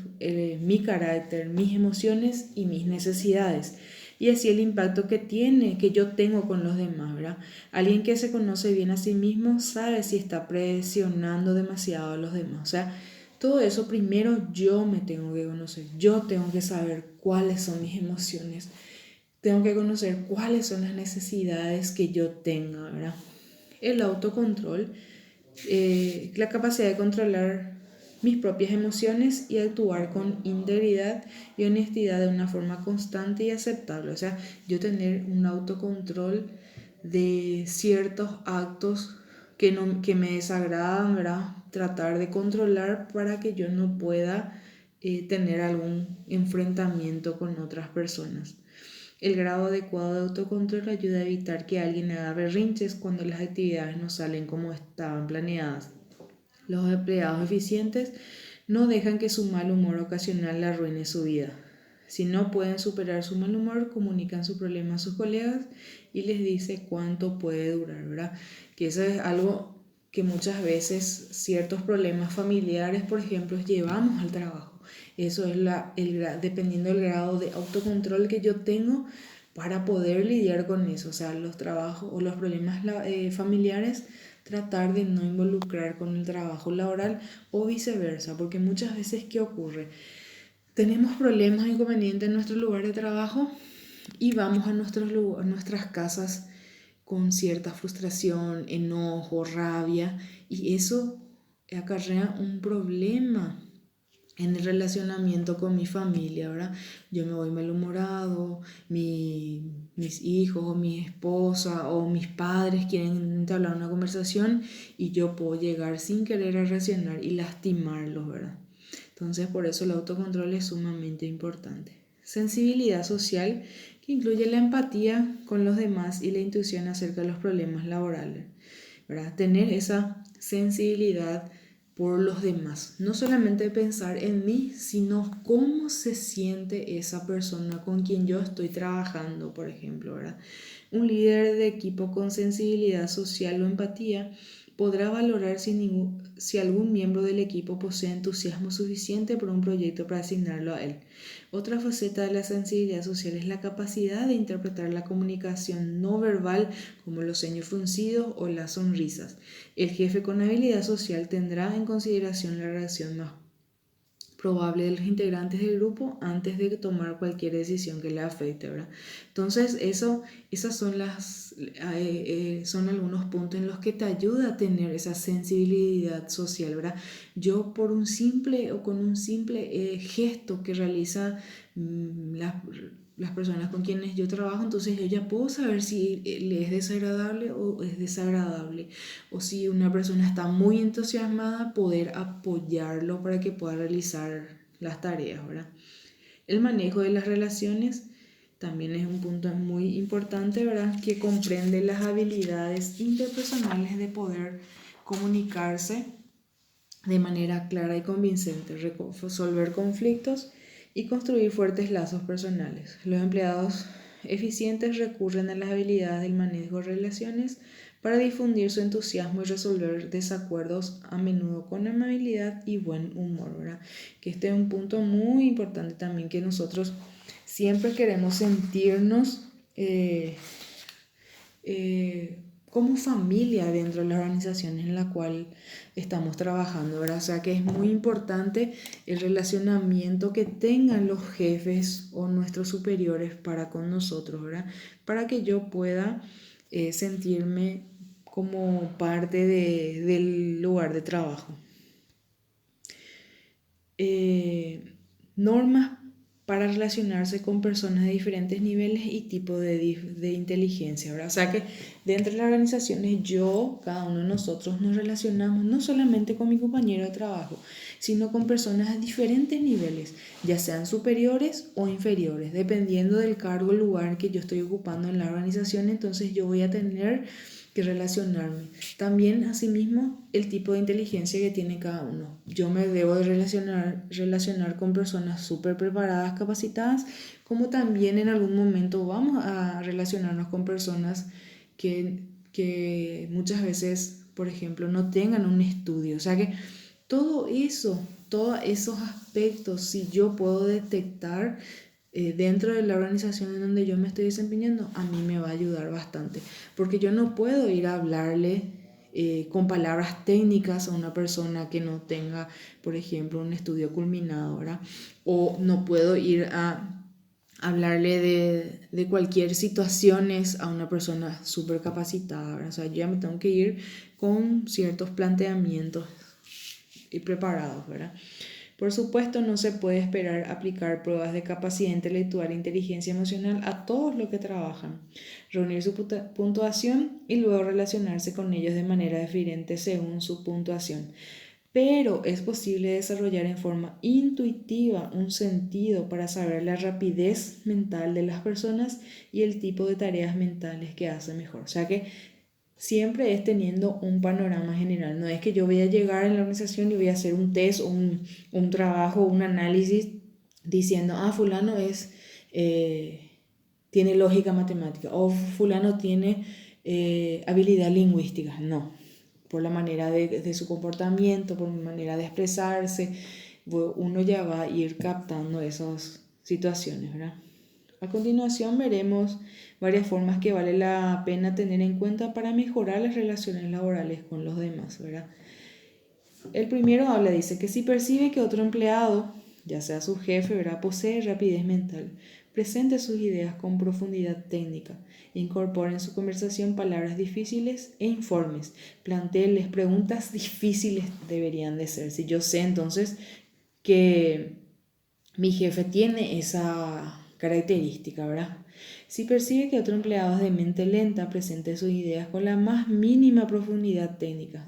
mi carácter, mis emociones y mis necesidades. Y así el impacto que yo tengo con los demás, ¿verdad? Alguien que se conoce bien a sí mismo sabe si está presionando demasiado a los demás. O sea, todo eso primero yo me tengo que conocer, yo tengo que saber cuáles son mis emociones, tengo que conocer cuáles son las necesidades que yo tenga, ¿verdad? El autocontrol, la capacidad de controlar mis propias emociones y actuar con integridad y honestidad de una forma constante y aceptable. O sea, yo tener un autocontrol de ciertos actos que me desagradan, ¿verdad? Tratar de controlar para que yo no pueda tener algún enfrentamiento con otras personas. El grado adecuado de autocontrol ayuda a evitar que alguien haga berrinches cuando las actividades no salen como estaban planeadas. Los empleados eficientes no dejan que su mal humor ocasional le arruine su vida. Si no pueden superar su mal humor, comunican su problema a sus colegas y les dice cuánto puede durar, ¿verdad? Que eso es algo que muchas veces ciertos problemas familiares, por ejemplo, llevamos al trabajo. Eso es dependiendo del grado de autocontrol que yo tengo para poder lidiar con eso. O sea, los trabajos o los problemas familiares, tratar de no involucrar con el trabajo laboral o viceversa, porque muchas veces, ¿qué ocurre? Tenemos problemas o inconvenientes en nuestro lugar de trabajo y vamos a nuestras casas con cierta frustración, enojo, rabia, y eso acarrea un problema en el relacionamiento con mi familia, ¿verdad? Yo me voy malhumorado, mis hijos o mi esposa o mis padres quieren entablar una conversación y yo puedo llegar sin querer a reaccionar y lastimarlos, ¿verdad? Entonces, por eso el autocontrol es sumamente importante. Sensibilidad social, que incluye la empatía con los demás y la intuición acerca de los problemas laborales, ¿verdad? Tener esa sensibilidad por los demás. No solamente pensar en mí, sino cómo se siente esa persona con quien yo estoy trabajando, por ejemplo, ¿verdad? Un líder de equipo con sensibilidad social o empatía podrá valorar si algún miembro del equipo posee entusiasmo suficiente por un proyecto para asignarlo a él. Otra faceta de la sensibilidad social es la capacidad de interpretar la comunicación no verbal, como los ceños fruncidos o las sonrisas. El jefe con habilidad social tendrá en consideración la reacción más probable de los integrantes del grupo antes de tomar cualquier decisión que le afecte, ¿verdad? Entonces, esas son algunos puntos en los que te ayuda a tener esa sensibilidad social, ¿verdad? Yo con un simple gesto que realiza las personas con quienes yo trabajo, entonces yo ya puedo saber si le es desagradable o es desagradable, o si una persona está muy entusiasmada, poder apoyarlo para que pueda realizar las tareas, ¿verdad? El manejo de las relaciones también es un punto muy importante, ¿verdad? Que comprende las habilidades interpersonales de poder comunicarse de manera clara y convincente, resolver conflictos y construir fuertes lazos personales. Los empleados eficientes recurren a las habilidades del manejo de relaciones para difundir su entusiasmo y resolver desacuerdos a menudo con amabilidad y buen humor, ¿verdad? Que este es un punto muy importante también, que nosotros siempre queremos sentirnos como familia dentro de la organización en la cual estamos trabajando, ¿verdad? O sea que es muy importante el relacionamiento que tengan los jefes o nuestros superiores para con nosotros, ¿verdad? Para que yo pueda sentirme como parte del lugar de trabajo. Normas para relacionarse con personas de diferentes niveles y tipos de inteligencia, ¿verdad? O sea que dentro de las organizaciones cada uno de nosotros nos relacionamos no solamente con mi compañero de trabajo, sino con personas de diferentes niveles, ya sean superiores o inferiores, dependiendo del cargo o lugar que yo estoy ocupando en la organización. Entonces yo voy a tener que relacionarme. También, asimismo, el tipo de inteligencia que tiene cada uno. Yo me debo de relacionar con personas súper preparadas, capacitadas, como también en algún momento vamos a relacionarnos con personas que muchas veces, por ejemplo, no tengan un estudio. O sea que todo eso, todos esos aspectos, si yo puedo detectar dentro de la organización en donde yo me estoy desempeñando, a mí me va a ayudar bastante, porque yo no puedo ir a hablarle con palabras técnicas a una persona que no tenga, por ejemplo, un estudio culminado, ¿verdad? O no puedo ir a hablarle de cualquier situación a una persona súper capacitada, ¿verdad? O sea, yo ya me tengo que ir con ciertos planteamientos y preparados, ¿verdad? Por supuesto, no se puede esperar aplicar pruebas de capacidad intelectual e inteligencia emocional a todos los que trabajan, reunir su puntuación y luego relacionarse con ellos de manera diferente según su puntuación. Pero es posible desarrollar en forma intuitiva un sentido para saber la rapidez mental de las personas y el tipo de tareas mentales que hacen mejor. O sea que siempre es teniendo un panorama general. No es que yo voy a llegar en la organización y voy a hacer un test, un trabajo, un análisis diciendo, fulano tiene lógica matemática o fulano tiene habilidad lingüística. No, por la manera de su comportamiento, por la manera de expresarse, uno ya va a ir captando esas situaciones, ¿verdad? A continuación veremos varias formas que vale la pena tener en cuenta para mejorar las relaciones laborales con los demás, ¿verdad? El primero dice que si percibe que otro empleado, ya sea su jefe, ¿verdad?, posee rapidez mental, presente sus ideas con profundidad técnica, incorpore en su conversación palabras difíciles e informes, plantéeles preguntas difíciles deberían de ser. Si yo sé entonces que mi jefe tiene esa característica, ¿verdad? Si percibe que otro empleado es de mente lenta, presente sus ideas con la más mínima profundidad técnica.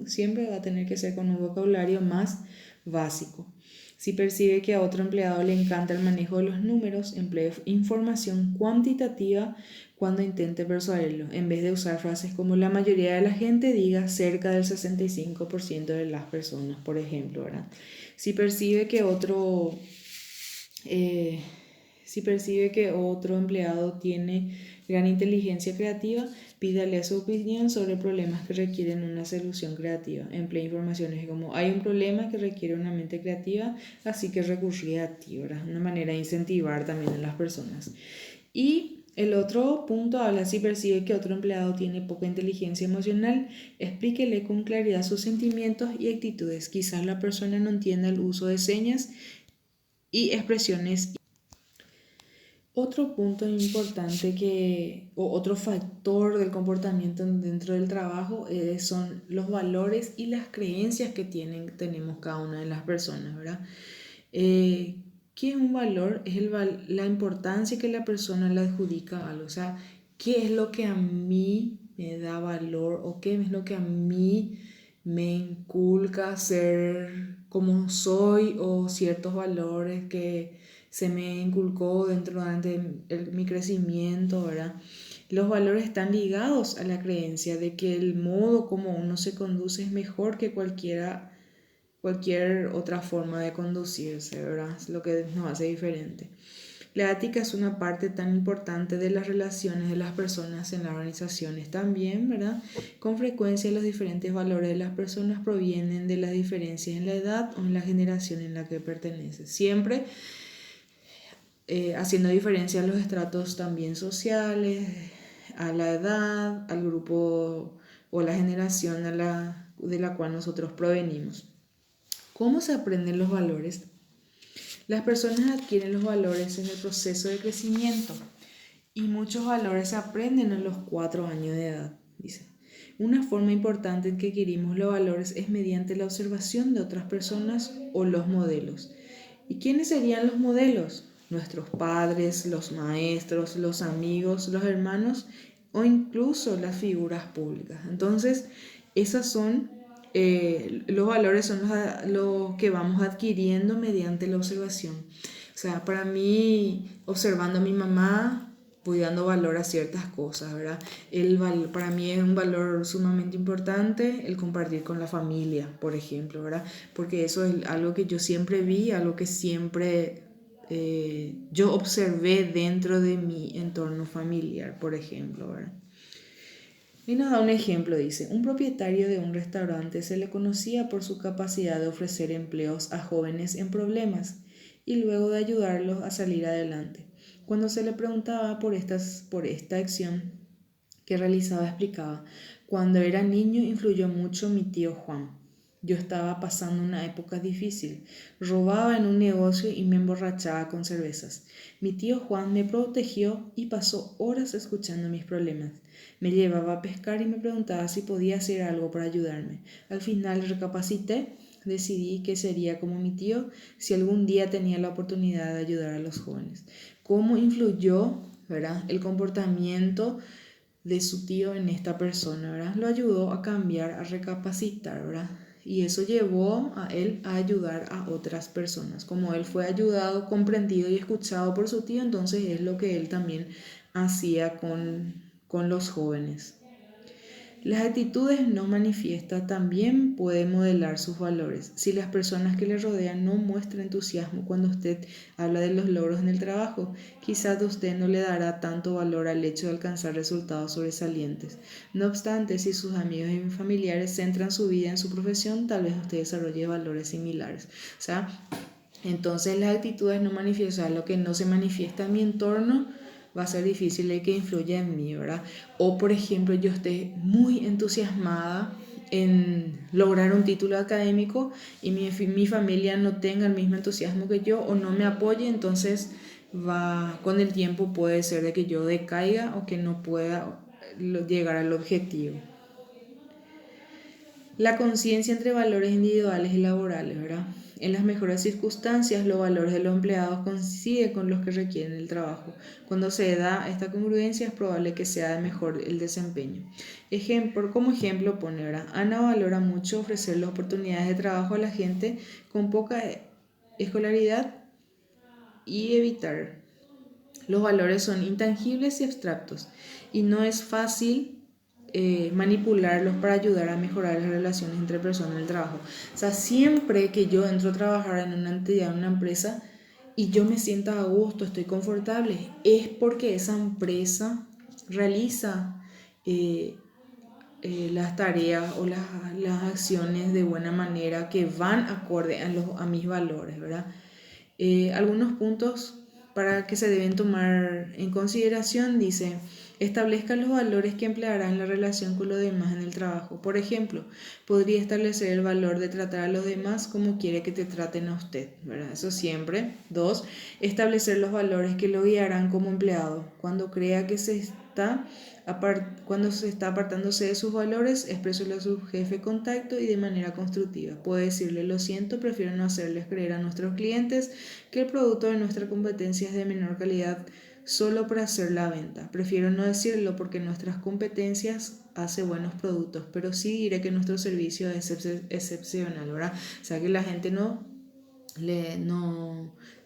Siempre va a tener que ser con un vocabulario más básico. Si percibe que a otro empleado le encanta el manejo de los números, emplee información cuantitativa cuando intente persuadirlo, en vez de usar frases como la mayoría de la gente diga cerca del 65% de las personas, por ejemplo, ¿verdad? Si percibe que otro empleado tiene gran inteligencia creativa, pídale su opinión sobre problemas que requieren una solución creativa. Emplea informaciones como hay un problema que requiere una mente creativa, así que recurrí a ti, ¿verdad? Una manera de incentivar también a las personas. Y el otro punto habla si percibe que otro empleado tiene poca inteligencia emocional, explíquele con claridad sus sentimientos y actitudes. Quizás la persona no entienda el uso de señas y expresiones. Otro punto importante o otro factor del comportamiento dentro del trabajo son los valores y las creencias que tenemos cada una de las personas, ¿verdad? ¿Qué es un valor? Es la importancia que la persona le adjudica a algo. O sea, ¿qué es lo que a mí me da valor o qué es lo que a mí me inculca ser como soy o ciertos valores que se me inculcó durante mi crecimiento, ¿verdad? Los valores están ligados a la creencia de que el modo como uno se conduce es mejor que cualquier otra forma de conducirse, ¿verdad? Es lo que nos hace diferente. La ética es una parte tan importante de las relaciones de las personas en las organizaciones también, ¿verdad? Con frecuencia los diferentes valores de las personas provienen de las diferencias en la edad o en la generación en la que pertenece. Siempre haciendo diferencia a los estratos también sociales, a la edad, al grupo o la generación de la cual nosotros provenimos. ¿Cómo se aprenden los valores? Las personas adquieren los valores en el proceso de crecimiento y muchos valores se aprenden a los 4 años de edad, dice. Una forma importante en que adquirimos los valores es mediante la observación de otras personas o los modelos. ¿Y quiénes serían los modelos? Nuestros padres, los maestros, los amigos, los hermanos o incluso las figuras públicas. Entonces, esos son los valores, son los que vamos adquiriendo mediante la observación. O sea, para mí, observando a mi mamá, voy dando valor a ciertas cosas, ¿verdad? Para mí es un valor sumamente importante el compartir con la familia, por ejemplo, ¿verdad? Porque eso es algo que yo siempre vi, algo que siempre yo observé dentro de mi entorno familiar, por ejemplo, ¿verdad? Y nos da un ejemplo, dice, un propietario de un restaurante se le conocía por su capacidad de ofrecer empleos a jóvenes en problemas y luego de ayudarlos a salir adelante. Cuando se le preguntaba por esta acción que realizaba, explicaba, cuando era niño influyó mucho mi tío Juan. Yo estaba pasando una época difícil, robaba en un negocio y me emborrachaba con cervezas. Mi tío Juan me protegió y pasó horas escuchando mis problemas. Me llevaba a pescar y me preguntaba si podía hacer algo para ayudarme. Al final recapacité, decidí que sería como mi tío si algún día tenía la oportunidad de ayudar a los jóvenes. ¿Cómo influyó, verdad, el comportamiento de su tío en esta persona, ¿verdad? Lo ayudó a cambiar, a recapacitar, ¿verdad? Y eso llevó a él a ayudar a otras personas. Como él fue ayudado, comprendido y escuchado por su tío, entonces es lo que él también hacía con los jóvenes. Las actitudes no manifiestas también pueden modelar sus valores. Si las personas que le rodean no muestran entusiasmo cuando usted habla de los logros en el trabajo, quizás usted no le dará tanto valor al hecho de alcanzar resultados sobresalientes. No obstante, si sus amigos y familiares centran su vida en su profesión, tal vez usted desarrolle valores similares. O sea, entonces las actitudes no manifiestas, lo que no se manifiesta en mi entorno, va a ser difícil de que influya en mí, ¿verdad? O por ejemplo, yo esté muy entusiasmada en lograr un título académico y mi familia no tenga el mismo entusiasmo que yo o no me apoye, entonces con el tiempo puede ser de que yo decaiga o que no pueda llegar al objetivo. La conciencia entre valores individuales y laborales, ¿verdad? En las mejores circunstancias, los valores de los empleados coinciden con los que requieren el trabajo. Cuando se da esta congruencia, es probable que sea de mejor el desempeño. Como ejemplo pone, ¿verdad? Ana valora mucho ofrecer las oportunidades de trabajo a la gente con poca escolaridad y evitar. Los valores son intangibles y abstractos y no es fácil manipularlos para ayudar a mejorar las relaciones entre personas en el trabajo. O sea, siempre que yo entro a trabajar en una entidad, en una empresa, y yo me sienta a gusto, estoy confortable, es porque esa empresa realiza las tareas o las acciones de buena manera que van acorde a mis valores, ¿verdad? Algunos puntos para que se deben tomar en consideración, dice, establezca los valores que empleará en la relación con los demás en el trabajo. Por ejemplo, podría establecer el valor de tratar a los demás como quiere que te traten a usted, ¿verdad? Eso siempre. 2. Establecer los valores que lo guiarán como empleado. Cuando crea que cuando se está apartándose de sus valores, expréselo a su jefe contacto y de manera constructiva. Puede decirle, lo siento, prefiero no hacerles creer a nuestros clientes que el producto de nuestra competencia es de menor calidad solo para hacer la venta. Prefiero no decirlo porque nuestras competencias hace buenos productos, pero sí diré que nuestro servicio es excepcional, ¿verdad? O sea, que la gente no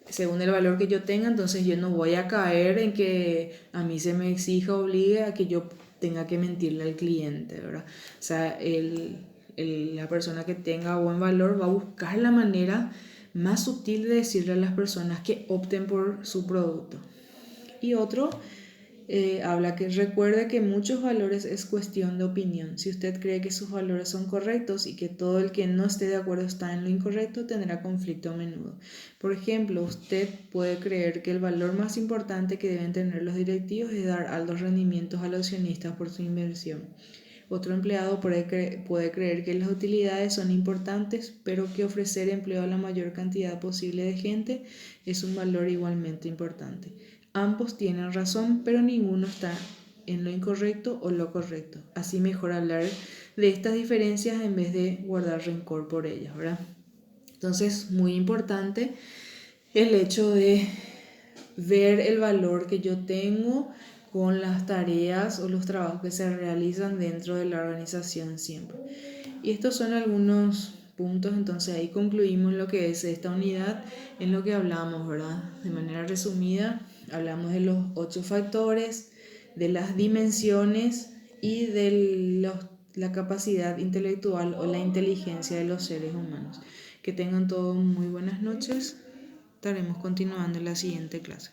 según el valor que yo tenga, entonces yo no voy a caer en que a mí se me exija, obligue a que yo tenga que mentirle al cliente, ¿verdad? O sea, la persona que tenga buen valor va a buscar la manera más sutil de decirle a las personas que opten por su producto. Y otro habla que recuerde que muchos valores es cuestión de opinión. Si usted cree que sus valores son correctos y que todo el que no esté de acuerdo está en lo incorrecto, tendrá conflicto a menudo. Por ejemplo, usted puede creer que el valor más importante que deben tener los directivos es dar altos rendimientos a los accionistas por su inversión. Otro empleado puede creer que las utilidades son importantes, pero que ofrecer empleo a la mayor cantidad posible de gente es un valor igualmente importante. Ambos tienen razón, pero ninguno está en lo incorrecto o lo correcto. Así mejor hablar de estas diferencias en vez de guardar rencor por ellas, ¿verdad? Entonces, muy importante el hecho de ver el valor que yo tengo con las tareas o los trabajos que se realizan dentro de la organización siempre. Y estos son algunos puntos, entonces ahí concluimos lo que es esta unidad en lo que hablamos, ¿verdad? De manera resumida, hablamos de los 8 factores, de las dimensiones y de la capacidad intelectual o la inteligencia de los seres humanos. Que tengan todos muy buenas noches. Estaremos continuando en la siguiente clase.